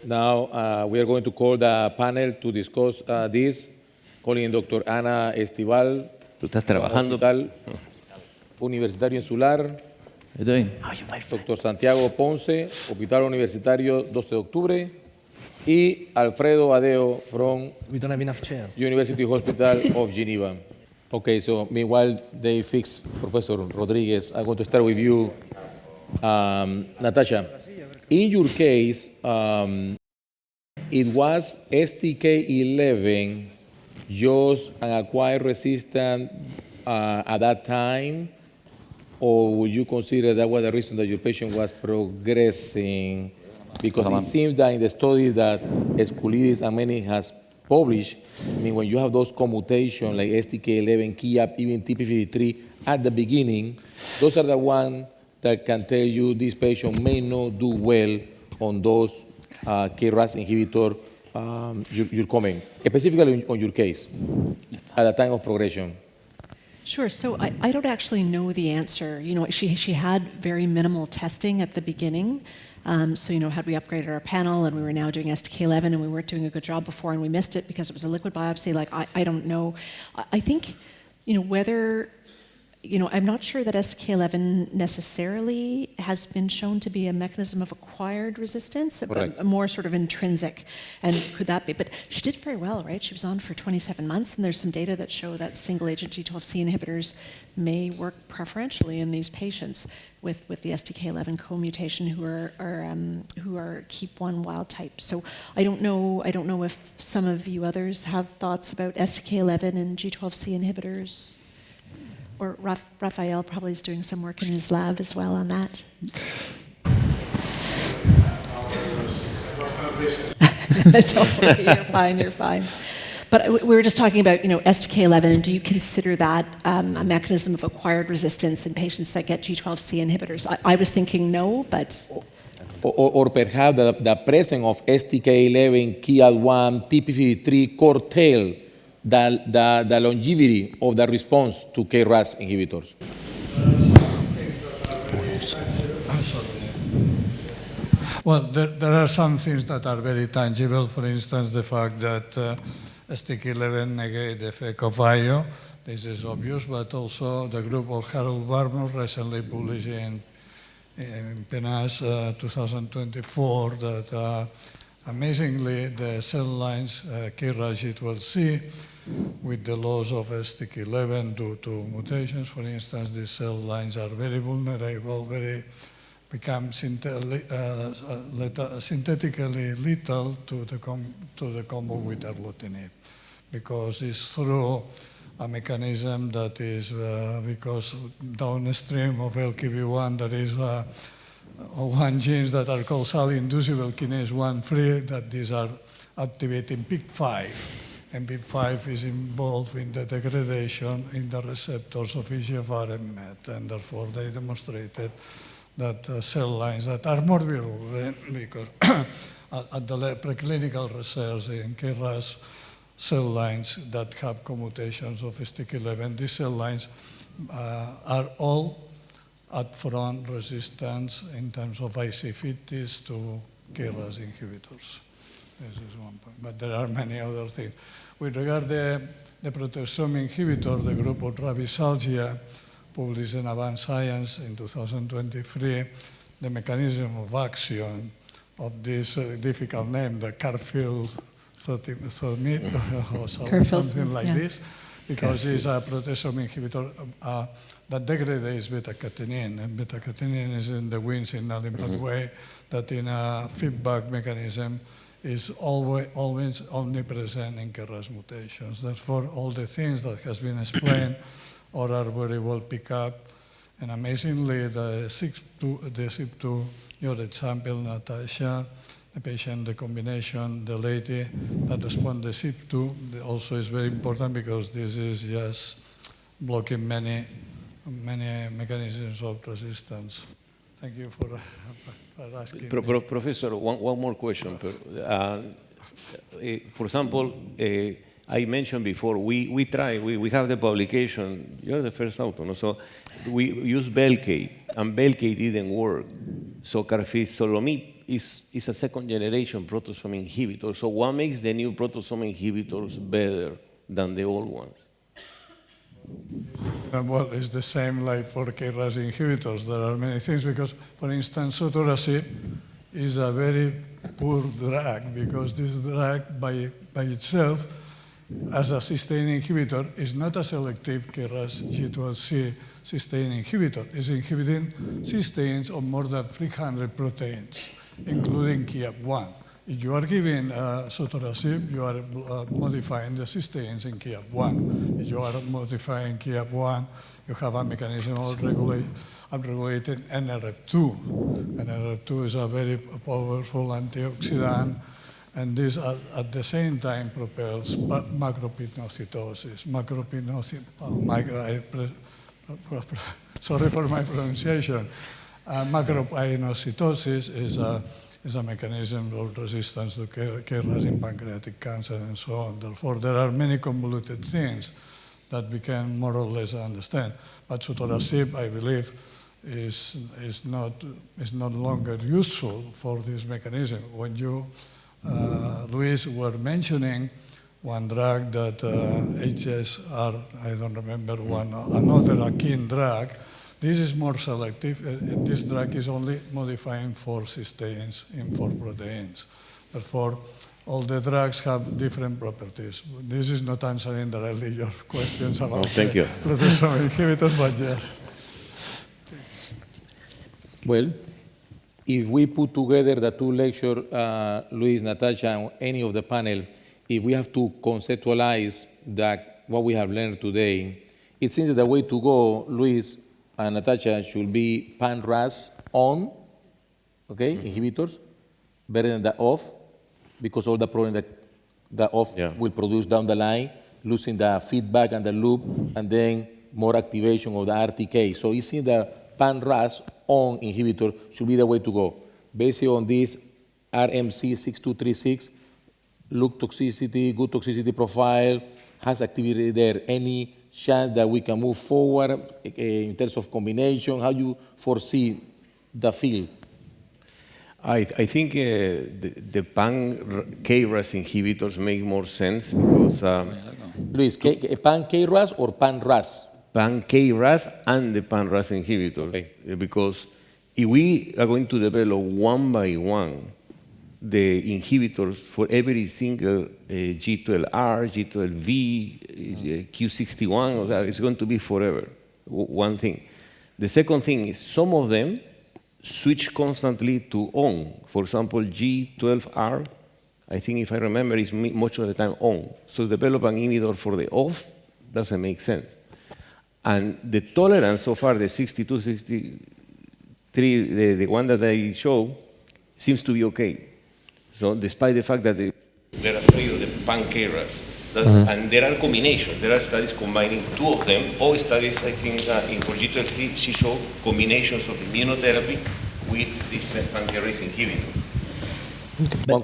Now we are going to call the panel to discuss this, calling Dr. Ana Estival, Tú estás trabajando. Hospital Universitario Insular, Dr. Santiago Ponce, Hospital Universitario 12 de Octubre, y Alfredo Adeo from We don't have enough chairs. University Hospital of Geneva. Okay, so meanwhile they fix Professor Rodriguez, I'm going to start with you, Natasha. In your case, it was STK11, just an acquired resistance at that time, or would you consider that was the reason that your patient was progressing? Because it seems that in the studies that Esculidis and many has published, I mean, when you have those commutations like STK11, KIAP, even TP53 at the beginning, those are the ones that can tell you this patient may not do well on those KRAS inhibitor you're coming, specifically on your case, at the time of progression. Sure. So I don't actually know the answer. You know, she had very minimal testing at the beginning. So, you know, had we upgraded our panel and we were now doing STK11 and we weren't doing a good job before and we missed it because it was a liquid biopsy, like, I don't know. I think, you know, whether, you know, I'm not sure that STK11 necessarily has been shown to be a mechanism of acquired resistance, but more sort of intrinsic. And could that be? But she did very well, right? She was on for 27 months, and there's some data that show that single-agent G12C inhibitors may work preferentially in these patients with the STK11 co-mutation who are KEAP1 wild type. So I don't know if some of you others have thoughts about STK11 and G12C inhibitors. Or Raphael probably is doing some work in his lab as well on that. Don't worry, you're fine. But we were just talking about, you know, STK11, and do you consider that a mechanism of acquired resistance in patients that get G12C inhibitors? I was thinking no, but... Or perhaps the presence of STK11, KIAD1, TP53 curtail the longevity of the response to KRAS inhibitors. Well, there are some things that are very tangible. For instance, the fact that STK11 negate the effect of IO. This is obvious, but also the group of Harold Barmore recently published in PNAS 2024 that amazingly the cell lines KRAS G12C with the loss of STK11 due to mutations. For instance, these cell lines are very vulnerable, become synthetically lethal to the combo with erlotinib, because it's through a mechanism that is because downstream of LKB1 there is one genes that are called cell-inducible kinase 1 free, that these are activating PIK5. And PIK5 is involved in the degradation in the receptors of EGFR and MET, and therefore they demonstrated that cell lines that are more virulent, because at the preclinical research in KRAS cell lines that have commutations of STK11, these cell lines are all upfront resistance in terms of IC50s to KRAS inhibitors. This is one point, but there are many other things. With regard to the proteasome inhibitor, the group of Ravisalgia published in Advanced Science in 2023, the mechanism of action of this difficult name, the carfilzomib or something like this, because it's a proteasome inhibitor that degrades beta-catenin, and beta-catenin is in the Wnt signal in that way that in a feedback mechanism is always omnipresent in KRAS mutations. Therefore, all the things that has been explained or are very well picked up, and amazingly, the CYP2, your example, Natasha, the patient, the combination, the lady that responded to CYP2 also is very important, because this is just blocking many mechanisms of resistance. Thank you for asking. Professor, one more question. For example, I mentioned before, we have the publication, you're the first author, no? So we used Velcade, and Velcade didn't work. So carfilzomib is a second-generation proteasome inhibitor. So what makes the new proteasome inhibitors better than the old ones? Well, it's the same like for KRAS inhibitors. There are many things because, for instance, sotorasib is a very poor drug because this drug by itself, as a cysteine inhibitor, is not a selective KRAS G12C cysteine inhibitor. It's inhibiting cysteines of more than 300 proteins, including KIAP1. If you are giving sotorasib, you are modifying the cysteines in KIAP1. If you are modifying KIAP1, you have a mechanism of upregulating NRF2. NRF2 is a very powerful antioxidant, and this at the same time propels macropinocytosis. Sorry for my pronunciation. Macropinocytosis is a mechanism of resistance to KRAS in pancreatic cancer and so on. Therefore, there are many convoluted things that we can more or less understand. But sotorasib, I believe, is not longer useful for this mechanism. When you, Luis, were mentioning one drug that HSR, I don't remember another akin drug, this is more selective. This drug is only modifying 4 cysteines in 4 proteins. Therefore, all the drugs have different properties. This is not answering directly your questions about proteasome inhibitors, but yes. Well, if we put together the 2 lectures, Luis, Natasha, and any of the panel, if we have to conceptualize what we have learned today, it seems that the way to go, Luis and Natasha, should be pan-RAS on, okay, inhibitors, better than the off, because all the problem that the off will produce down the line, losing the feedback and the loop, and then more activation of the RTK. So it seems that pan-RAS on inhibitor should be the way to go. Based on this RMC6236, look toxicity, good toxicity profile, has activity there. Any chance that we can move forward in terms of combination? How you foresee the field? I think the pan-KRAS inhibitors make more sense because... Luis, pan-KRAS or pan-RAS? Pan-KRAS and the pan-RAS inhibitors. Okay. Because if we are going to develop one by one the inhibitors for every single G12R, G12V, Q61, it's going to be forever, one thing. The second thing is some of them switch constantly to on. For example, G12R, I think if I remember, is much of the time on. So develop an inhibitor for the off doesn't make sense. And the tolerance so far, the 62, 63, the one that I show, seems to be okay. So despite the fact that they're afraid of the pan-KRAS, and there are combinations. There are studies combining 2 of them, or studies, I think, in G12C, she showed combinations of immunotherapy with this pan-KRAS inhibitor. But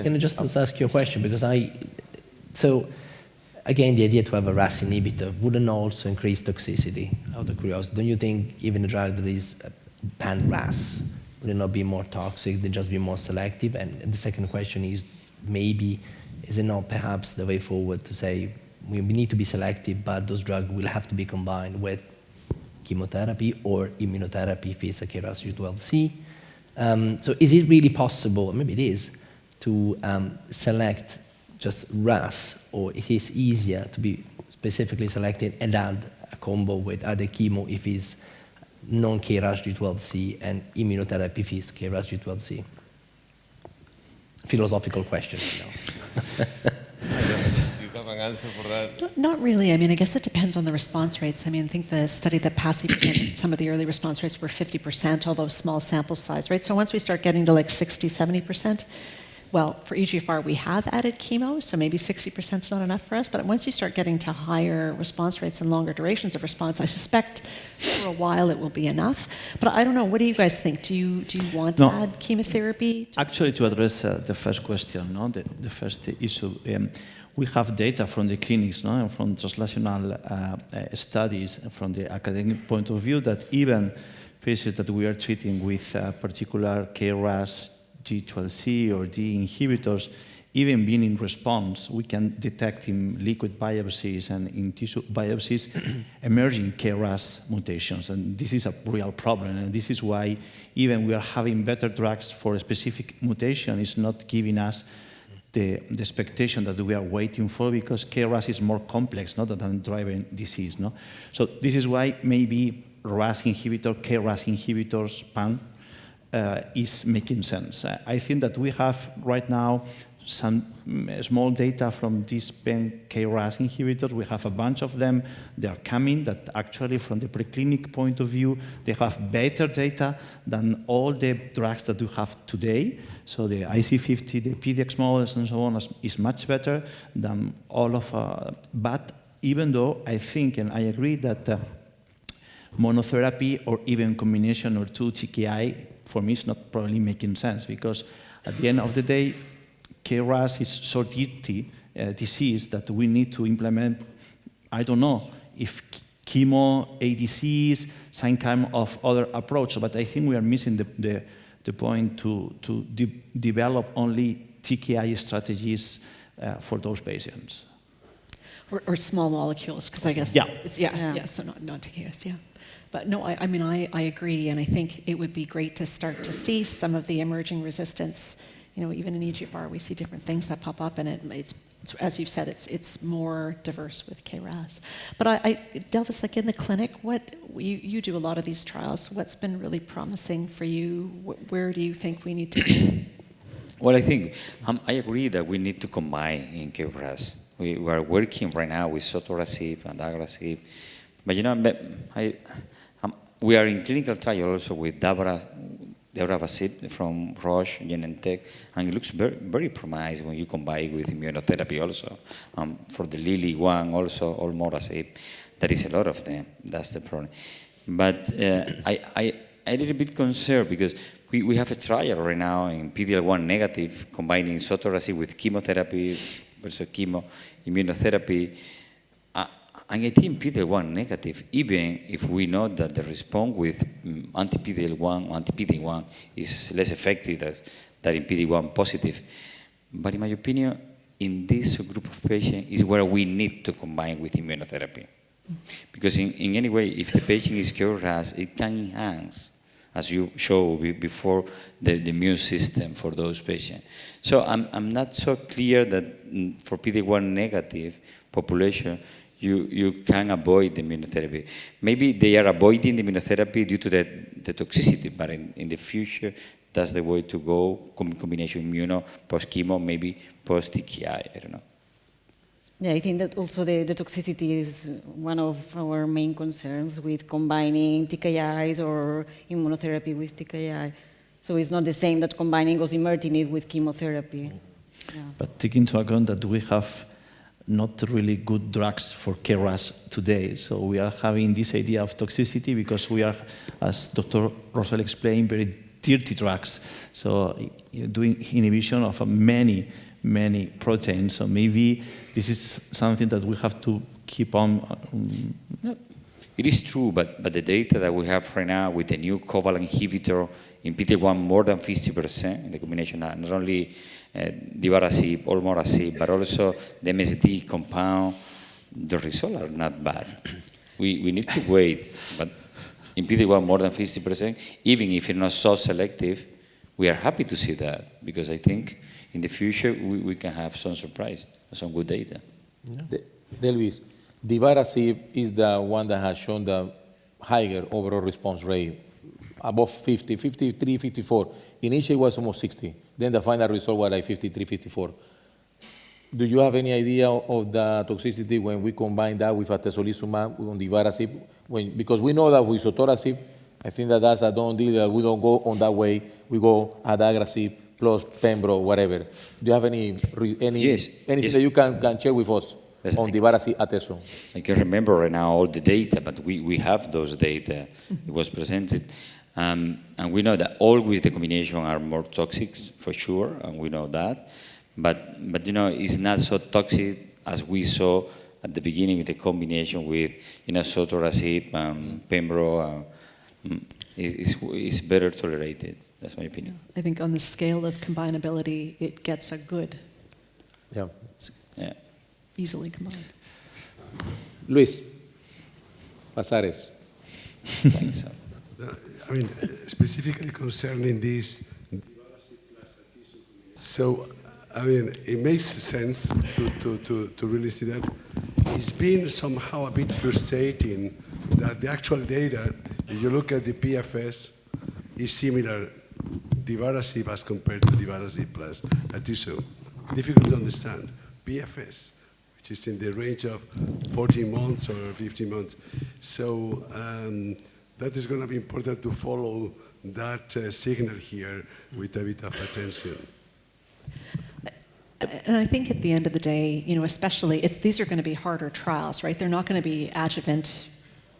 can I just ask you a question? Because so again, the idea to have a RAS inhibitor wouldn't also increase toxicity, out of curiosity. Don't you think even a drug that is pan-RAS would it not be more toxic, than just be more selective? And the second question is, maybe, is it not perhaps the way forward to say we need to be selective, but those drugs will have to be combined with chemotherapy or immunotherapy if it's a KRAS G12C? So is it really possible, maybe it is, to select just RAS, or it is easier to be specifically selected and add a combo with other chemo if it's non-KRAS G12C and immunotherapy if it's KRAS G12C? Philosophical question, you know. You have an answer for that? Not really. I mean, I guess it depends on the response rates. I mean, I think the study that PASI presented, some of the early response rates were 50%, although small sample size, right? So once we start getting to like 60, 70%, well, for EGFR, we have added chemo, so maybe 60% is not enough for us. But once you start getting to higher response rates and longer durations of response, I suspect for a while it will be enough. But I don't know. What do you guys think? Do you want to add chemotherapy? Actually, to address the first question, no, the first issue, we have data from the clinics, no, and from translational studies, from the academic point of view, that even patients that we are treating with particular KRAS G12C or D inhibitors, even being in response, we can detect in liquid biopsies and in tissue biopsies emerging KRAS mutations. And this is a real problem. And this is why even we are having better drugs for a specific mutation is not giving us the expectation that we are waiting for, because KRAS is more complex, not than driving disease. No? So this is why maybe RAS inhibitor, KRAS inhibitors, PAN, is making sense. I think that we have right now some small data from these KRAS inhibitors. We have a bunch of them. They are coming that actually from the preclinical point of view, they have better data than all the drugs that we have today. So the IC50, the PDX models and so on is much better than all of, but even though I think, and I agree that monotherapy or even combination or two TKI, for me, is not probably making sense, because at the end of the day, KRAS is so dirty disease that we need to implement, I don't know, if chemo, ADCs, some kind of other approach, but I think we are missing the point to develop only TKI strategies for those patients. Or small molecules, because I guess, so not TKIs, yeah. But no, I mean, I agree, and I think it would be great to start to see some of the emerging resistance. You know, even in EGFR, we see different things that pop up, and it's as you've said, it's more diverse with KRAS. But Delvis, like in the clinic, you do a lot of these trials. What's been really promising for you? Where do you think we need to go? Well, I think I agree that we need to combine in KRAS. We are working right now with sotorasib and adagrasib, but you know, we are in clinical trial also with dabrafenib from Roche, Genentech, and it looks very, very promising when you combine with immunotherapy also. For the Lilly one also, olmorasib, there is a lot of them. That's the problem. But I'm a little bit concerned because we have a trial right now in PD-L1 negative, combining sotorasib with chemotherapy versus chemo immunotherapy. And I think PD-L1 negative, even if we know that the response with anti-PD-L1, anti-PD-1 is less effective than in PD-1 positive. But in my opinion, in this group of patients is where we need to combine with immunotherapy. Because in any way, if the patient is KRAS, it can enhance, as you showed before, the immune system for those patients. So I'm not so clear that for PD-1 negative population, you can avoid the immunotherapy. Maybe they are avoiding the immunotherapy due to the toxicity, but in the future, that's the way to go, combination immuno, post-chemo, maybe post-TKI, I don't know. Yeah, I think that also the toxicity is one of our main concerns with combining TKIs or immunotherapy with TKI. So it's not the same that combining osimertinib with chemotherapy. Yeah. But take into account that we have not really good drugs for KRAS today. So we are having this idea of toxicity because we are, as Dr. Rosell explained, very dirty drugs. So doing inhibition of many proteins. So maybe this is something that we have to keep on. No, it is true, but the data that we have right now with the new covalent inhibitor in PD-1 more than 50% in the combination, not only divarasib, olmorasib, but also the MSD compound, the results are not bad. We need to wait, but in PD-1 more than 50%, even if it's not so selective, we are happy to see that, because I think in the future we can have some surprise, some good data. Yeah. Delvis, divarasib is the one that has shown the higher overall response rate, above 50, 53, 54. Initially it was almost 60. Then the final result was like 53, 54. Do you have any idea of the toxicity when we combine that with atezolizumab on divarasib? Because we know that with sotorasib, I think that's a done deal, that we don't go on that way. We go adagrasib plus pembro, whatever. Do you have anything that you can share with us on divarasib atezo? I can remember right now all the data, but we have those data. It was presented. And we know that always the combination are more toxic, for sure, and we know that. But you know, it's not so toxic as we saw at the beginning with the combination with, you know, sotorasib, pembro, is better tolerated. That's my opinion. I think on the scale of combinability, it gets a good, Yeah. Yeah. easily combined. Luis Pasares. Thanks. I mean, specifically concerning this, so, I mean, it makes sense to really see that. It's been somehow a bit frustrating that the actual data, if you look at the PFS, is similar, divarasib as compared to divarasib plus atezo. Difficult to understand. PFS, which is in the range of 14 months or 15 months. So that is going to be important to follow that signal here with a bit of attention. And I think at the end of the day, you know, especially, these are going to be harder trials, right? They're not going to be adjuvant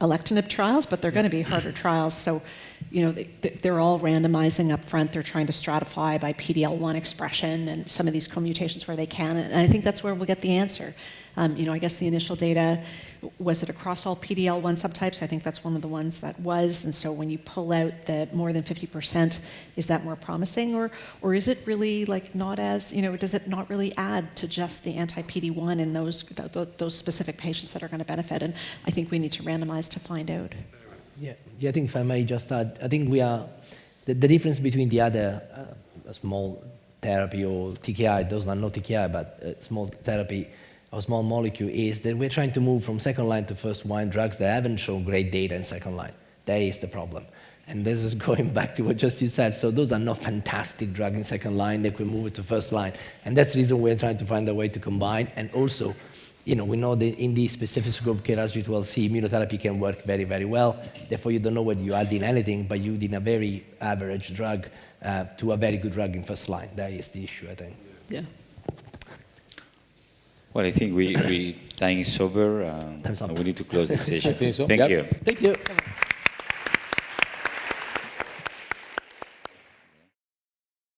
alectinib trials, but they're going to be harder trials. So, you know, they're all randomizing up front. They're trying to stratify by PD-L1 expression and some of these co-mutations where they can. And I think that's where we'll get the answer. You know, I guess the initial data, was it across all PD-L1 subtypes? I think that's one of the ones that was. And so when you pull out the more than 50%, is that more promising? Or is it really like not as, you know, does it not really add to just the anti-PD-1 in those specific patients that are going to benefit? And I think we need to randomize to find out. Yeah, I think if I may just add, I think we are, the difference between the other small therapy or TKI, those are not TKI, but small therapy or small molecule, is that we're trying to move from second line to first line drugs that haven't shown great data in second line. That is the problem. And this is going back to what just you said. So those are not fantastic drugs in second line that could move it to first line. And that's the reason we're trying to find a way to combine. And also, you know, we know that in the specific group KRAS G12C, immunotherapy can work very, very well. Therefore, you don't know whether you add in anything, but you add in a very average drug to a very good drug in first line. That is the issue, I think. Yeah. Well, I think we time is over. Time's up. We need to close the session. I think so. Thank Yep. you. Thank you.